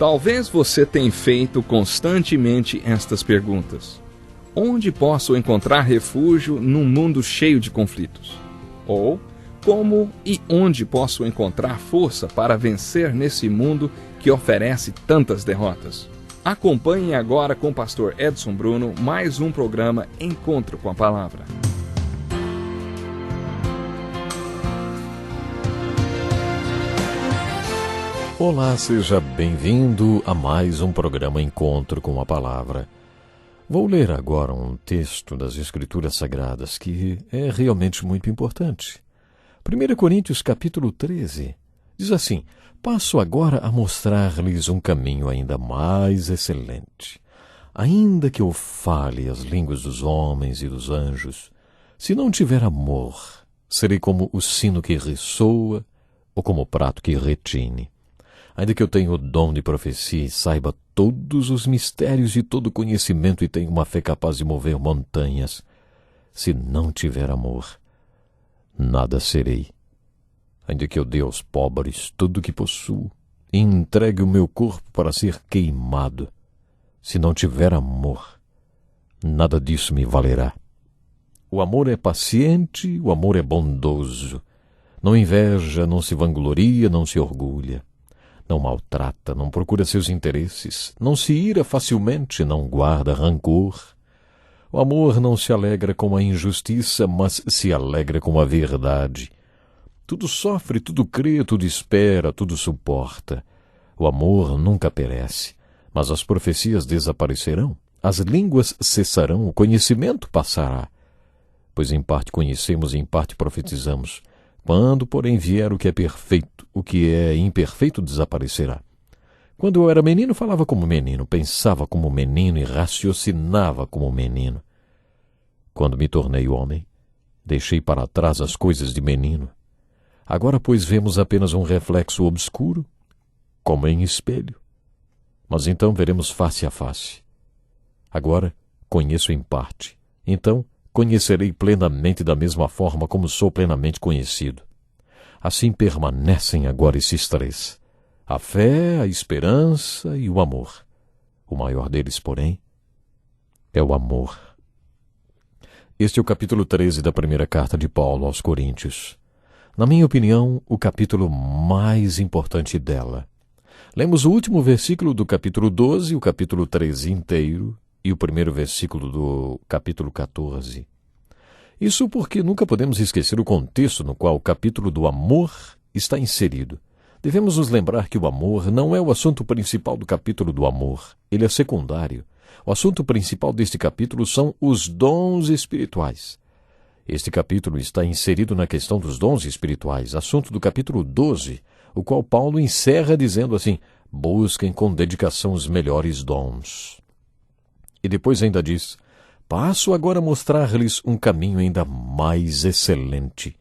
Talvez você tenha feito constantemente estas perguntas. Onde posso encontrar refúgio num mundo cheio de conflitos? Ou, como e onde posso encontrar força para vencer nesse mundo que oferece tantas derrotas? Acompanhe agora com o pastor Edson Bruno mais um programa Encontro com a Palavra. Olá, seja bem-vindo a mais um programa Encontro com a Palavra. Vou ler agora um texto das Escrituras Sagradas que é realmente muito importante. 1 Coríntios capítulo 13 diz assim: passo agora a mostrar-lhes um caminho ainda mais excelente. Ainda que eu fale as línguas dos homens e dos anjos, se não tiver amor, serei como o sino que ressoa ou como o prato que retine. Ainda que eu tenha o dom de profecia e saiba todos os mistérios e todo o conhecimento e tenha uma fé capaz de mover montanhas, se não tiver amor, nada serei. Ainda que eu dê aos pobres tudo o que possuo e entregue o meu corpo para ser queimado, se não tiver amor, nada disso me valerá. O amor é paciente, o amor é bondoso, não inveja, não se vangloria, não se orgulha. Não maltrata, não procura seus interesses, não se ira facilmente, não guarda rancor. O amor não se alegra com a injustiça, mas se alegra com a verdade. Tudo sofre, tudo crê, tudo espera, tudo suporta. O amor nunca perece, mas as profecias desaparecerão, as línguas cessarão, o conhecimento passará. Pois em parte conhecemos e em parte profetizamos. Quando, porém, vier o que é perfeito, o que é imperfeito desaparecerá. Quando eu era menino, falava como menino, pensava como menino e raciocinava como menino. Quando me tornei homem, deixei para trás as coisas de menino. Agora, pois, vemos apenas um reflexo obscuro, como em espelho. Mas então veremos face a face. Agora, conheço em parte. Então, conhecerei plenamente da mesma forma como sou plenamente conhecido. Assim permanecem agora esses três: a fé, a esperança e o amor. O maior deles, porém, é o amor. Este é o capítulo 13 da primeira carta de Paulo aos Coríntios. Na minha opinião, o capítulo mais importante dela. Lemos o último versículo do capítulo 12, o capítulo 13 inteiro, e o primeiro versículo do capítulo 14. Isso porque nunca podemos esquecer o contexto no qual o capítulo do amor está inserido. Devemos nos lembrar que o amor não é o assunto principal do capítulo do amor, ele é secundário. O assunto principal deste capítulo são os dons espirituais. Este capítulo está inserido na questão dos dons espirituais, assunto do capítulo 12, o qual Paulo encerra dizendo assim: busquem com dedicação os melhores dons. E depois ainda diz: passo agora a mostrar-lhes um caminho ainda mais excelente.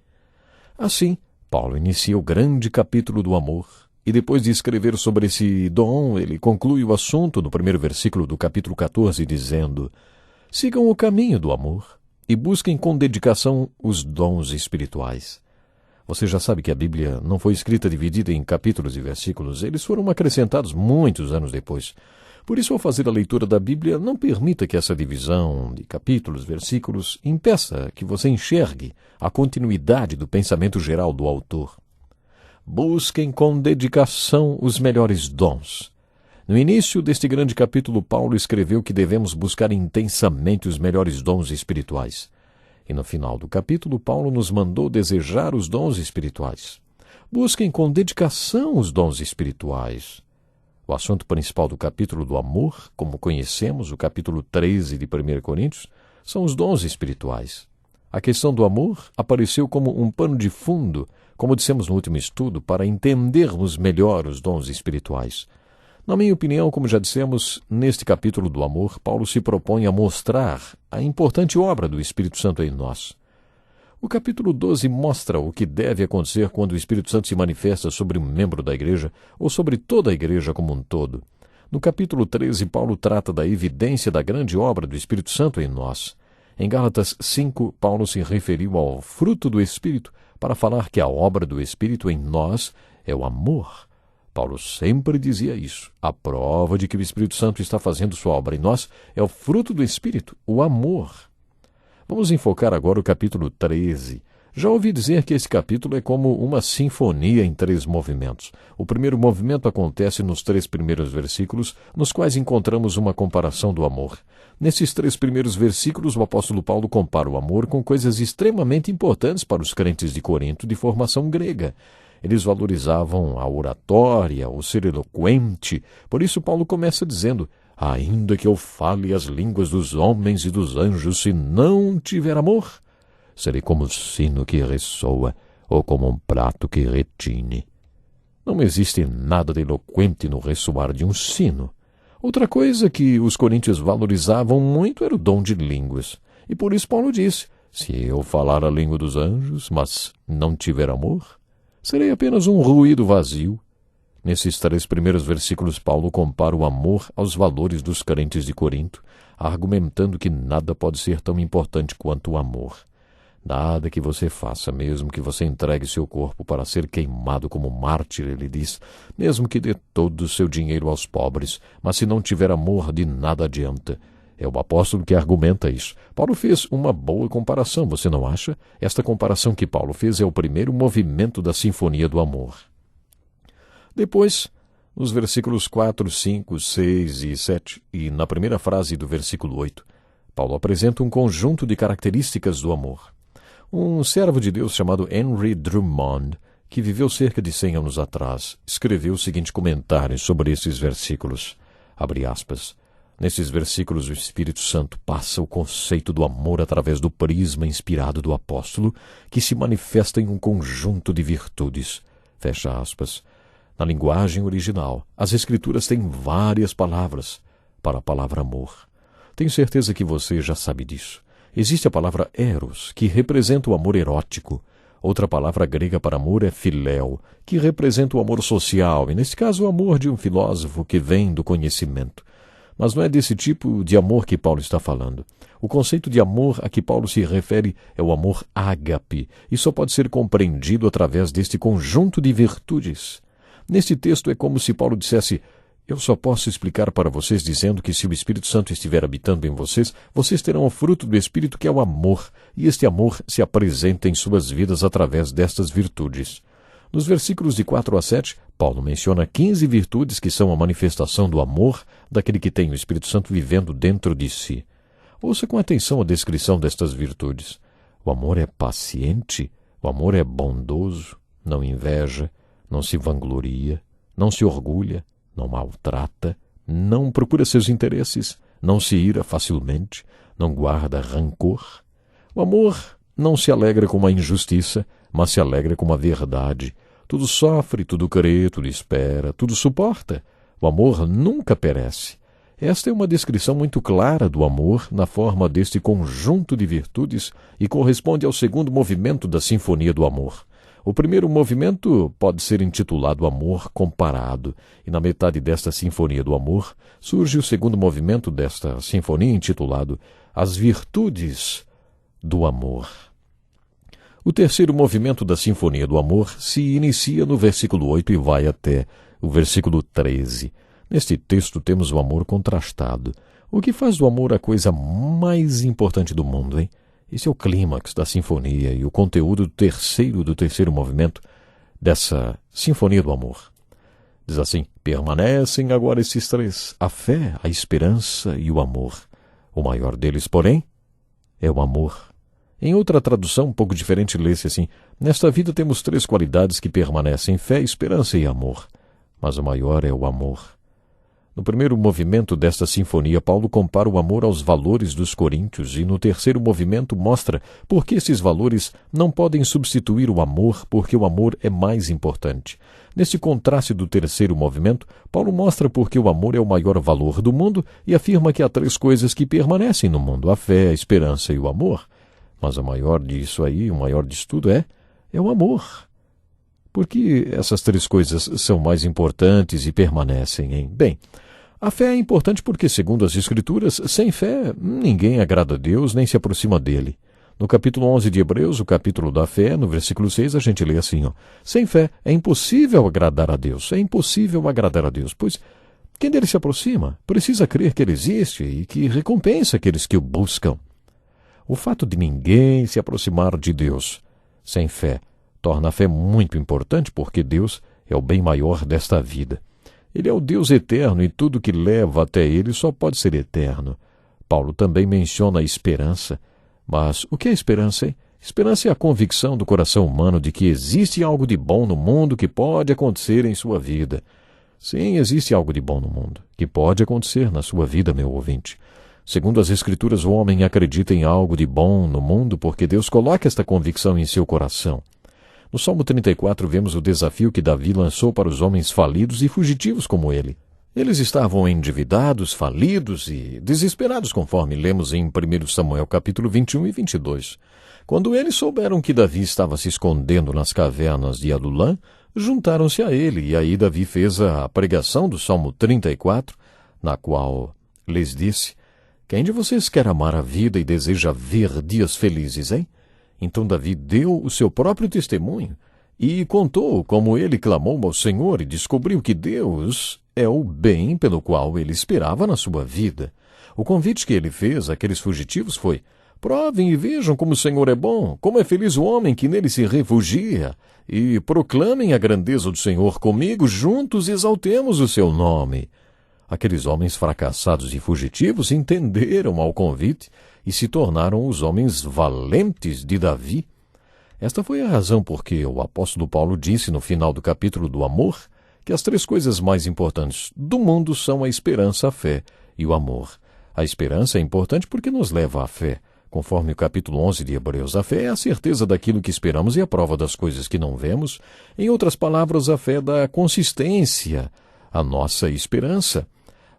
Assim, Paulo inicia o grande capítulo do amor, e depois de escrever sobre esse dom, ele conclui o assunto no primeiro versículo do capítulo 14, dizendo: sigam o caminho do amor e busquem com dedicação os dons espirituais. Você já sabe que a Bíblia não foi escrita dividida em capítulos e versículos, eles foram acrescentados muitos anos depois. Por isso, ao fazer a leitura da Bíblia, não permita que essa divisão de capítulos, versículos, impeça que você enxergue a continuidade do pensamento geral do autor. Busquem com dedicação os melhores dons. No início deste grande capítulo, Paulo escreveu que devemos buscar intensamente os melhores dons espirituais. E no final do capítulo, Paulo nos mandou desejar os dons espirituais. Busquem com dedicação os dons espirituais. O assunto principal do capítulo do amor, como conhecemos, o capítulo 13 de 1 Coríntios, são os dons espirituais. A questão do amor apareceu como um pano de fundo, como dissemos no último estudo, para entendermos melhor os dons espirituais. Na minha opinião, como já dissemos, neste capítulo do amor, Paulo se propõe a mostrar a importante obra do Espírito Santo em nós. O capítulo 12 mostra o que deve acontecer quando o Espírito Santo se manifesta sobre um membro da igreja ou sobre toda a igreja como um todo. No capítulo 13, Paulo trata da evidência da grande obra do Espírito Santo em nós. Em Gálatas 5, Paulo se referiu ao fruto do Espírito para falar que a obra do Espírito em nós é o amor. Paulo sempre dizia isso. A prova de que o Espírito Santo está fazendo sua obra em nós é o fruto do Espírito, o amor. Vamos enfocar agora o capítulo 13. Já ouvi dizer que esse capítulo é como uma sinfonia em 3 movimentos. O primeiro movimento acontece nos 3 primeiros versículos, nos quais encontramos uma comparação do amor. Nesses 3 primeiros versículos, o apóstolo Paulo compara o amor com coisas extremamente importantes para os crentes de Corinto de formação grega. Eles valorizavam a oratória, o ser eloquente. Por isso Paulo começa dizendo: ainda que eu fale as línguas dos homens e dos anjos, se não tiver amor, serei como o sino que ressoa, ou como um prato que retine. Não existe nada de eloquente no ressoar de um sino. Outra coisa que os coríntios valorizavam muito era o dom de línguas. E por isso Paulo disse: se eu falar a língua dos anjos, mas não tiver amor, serei apenas um ruído vazio. Nesses 3 primeiros versículos, Paulo compara o amor aos valores dos crentes de Corinto, argumentando que nada pode ser tão importante quanto o amor. Nada que você faça, mesmo que você entregue seu corpo para ser queimado como mártir, ele diz, mesmo que dê todo o seu dinheiro aos pobres, mas se não tiver amor, de nada adianta. É o apóstolo que argumenta isso. Paulo fez uma boa comparação, você não acha? Esta comparação que Paulo fez é o primeiro movimento da sinfonia do amor. Depois, nos versículos 4, 5, 6 e 7, e na primeira frase do versículo 8, Paulo apresenta um conjunto de características do amor. Um servo de Deus chamado Henry Drummond, que viveu cerca de 100 anos atrás, escreveu o seguinte comentário sobre esses versículos, abre aspas, nesses versículos o Espírito Santo passa o conceito do amor através do prisma inspirado do apóstolo, que se manifesta em um conjunto de virtudes, fecha aspas. Na linguagem original, as Escrituras têm várias palavras para a palavra amor. Tenho certeza que você já sabe disso. Existe a palavra eros, que representa o amor erótico. Outra palavra grega para amor é filéu, que representa o amor social, e nesse caso o amor de um filósofo que vem do conhecimento. Mas não é desse tipo de amor que Paulo está falando. O conceito de amor a que Paulo se refere é o amor ágape, e só pode ser compreendido através deste conjunto de virtudes. Neste texto é como se Paulo dissesse: eu só posso explicar para vocês dizendo que se o Espírito Santo estiver habitando em vocês, vocês terão o fruto do Espírito, que é o amor, e este amor se apresenta em suas vidas através destas virtudes. Nos versículos de 4 a 7, Paulo menciona 15 virtudes que são a manifestação do amor daquele que tem o Espírito Santo vivendo dentro de si. Ouça com atenção a descrição destas virtudes. O amor é paciente, o amor é bondoso, não inveja, não se vangloria, não se orgulha, não maltrata, não procura seus interesses, não se ira facilmente, não guarda rancor. O amor não se alegra com a injustiça, mas se alegra com a verdade. Tudo sofre, tudo crê, tudo espera, tudo suporta. O amor nunca perece. Esta é uma descrição muito clara do amor na forma deste conjunto de virtudes e corresponde ao segundo movimento da Sinfonia do Amor. O primeiro movimento pode ser intitulado Amor Comparado, e na metade desta Sinfonia do Amor surge o segundo movimento desta sinfonia intitulado As Virtudes do Amor. O terceiro movimento da Sinfonia do Amor se inicia no versículo 8 e vai até o versículo 13. Neste texto temos o amor contrastado. O que faz do amor a coisa mais importante do mundo, hein? Esse é o clímax da sinfonia e o conteúdo do terceiro movimento dessa Sinfonia do Amor. Diz assim: permanecem agora esses 3, a fé, a esperança e o amor. O maior deles, porém, é o amor. Em outra tradução, um pouco diferente, lê-se assim: nesta vida temos 3 qualidades que permanecem: fé, esperança e amor. Mas o maior é o amor. No primeiro movimento desta sinfonia, Paulo compara o amor aos valores dos coríntios e no terceiro movimento mostra por que esses valores não podem substituir o amor, porque o amor é mais importante. Neste contraste do terceiro movimento, Paulo mostra por que o amor é o maior valor do mundo e afirma que há 3 coisas que permanecem no mundo: a fé, a esperança e o amor. Mas o maior disso aí, o maior disso tudo é o amor. Por que essas 3 coisas são mais importantes e permanecem, hein? Bem, a fé é importante porque, segundo as Escrituras, sem fé ninguém agrada a Deus nem se aproxima dele. No capítulo 11 de Hebreus, o capítulo da fé, no versículo 6, a gente lê assim, sem fé é impossível agradar a Deus. É impossível agradar a Deus, pois quem dele se aproxima precisa crer que ele existe e que recompensa aqueles que o buscam. O fato de ninguém se aproximar de Deus sem fé torna a fé muito importante, porque Deus é o bem maior desta vida. Ele é o Deus eterno e tudo que leva até ele só pode ser eterno. Paulo também menciona a esperança. Mas o que é esperança, hein? Esperança é a convicção do coração humano de que existe algo de bom no mundo que pode acontecer em sua vida. Sim, existe algo de bom no mundo que pode acontecer na sua vida, meu ouvinte. Segundo as Escrituras, o homem acredita em algo de bom no mundo porque Deus coloca esta convicção em seu coração. No Salmo 34 vemos o desafio que Davi lançou para os homens falidos e fugitivos como ele. Eles estavam endividados, falidos e desesperados, conforme lemos em 1 Samuel capítulo 21 e 22. Quando eles souberam que Davi estava se escondendo nas cavernas de Adulã, juntaram-se a ele, e aí Davi fez a pregação do Salmo 34, na qual lhes disse: quem de vocês quer amar a vida e deseja ver dias felizes, hein? Então Davi deu o seu próprio testemunho e contou como ele clamou ao Senhor e descobriu que Deus é o bem pelo qual ele esperava na sua vida. O convite que ele fez àqueles fugitivos foi: provem e vejam como o Senhor é bom, como é feliz o homem que nele se refugia, e proclamem a grandeza do Senhor comigo, juntos exaltemos o seu nome. Aqueles homens fracassados e fugitivos entenderam ao convite e se tornaram os homens valentes de Davi. Esta foi a razão por que o apóstolo Paulo disse no final do capítulo do amor que as 3 coisas mais importantes do mundo são a esperança, a fé e o amor. A esperança é importante porque nos leva à fé. Conforme o capítulo 11 de Hebreus, a fé é a certeza daquilo que esperamos e a prova das coisas que não vemos. Em outras palavras, a fé dá consistência à nossa esperança.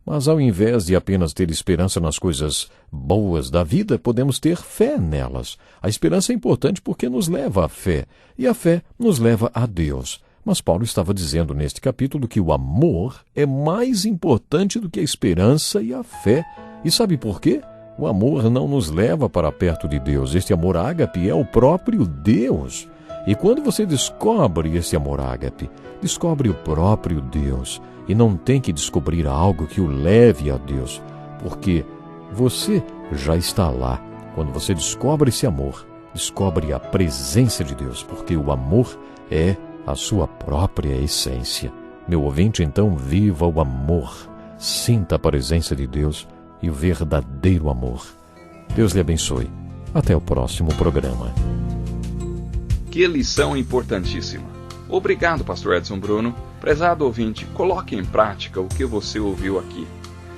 Mas ao invés de apenas ter esperança nas coisas boas da vida, podemos ter fé nelas. A esperança é importante porque nos leva à fé, e a fé nos leva a Deus. Mas Paulo estava dizendo neste capítulo que o amor é mais importante do que a esperança e a fé. E sabe por quê? O amor não nos leva para perto de Deus. Este amor ágape é o próprio Deus. E quando você descobre esse amor ágape, descobre o próprio Deus. E não tem que descobrir algo que o leve a Deus, porque você já está lá. Quando você descobre esse amor, descobre a presença de Deus, porque o amor é a sua própria essência. Meu ouvinte, então, viva o amor, sinta a presença de Deus e o verdadeiro amor. Deus lhe abençoe. Até o próximo programa. Que lição importantíssima. Obrigado, pastor Edson Bruno. Prezado ouvinte, coloque em prática o que você ouviu aqui.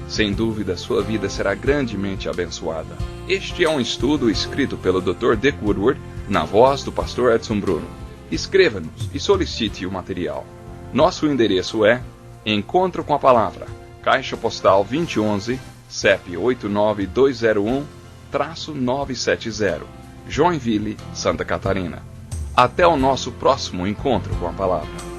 Sem dúvida, sua vida será grandemente abençoada. Este é um estudo escrito pelo Dr. Dick Woodward, na voz do pastor Edson Bruno. Escreva-nos e solicite o material. Nosso endereço é Encontro com a Palavra, Caixa Postal 2011, CEP 89201-970, Joinville, Santa Catarina. Até o nosso próximo encontro com a Palavra.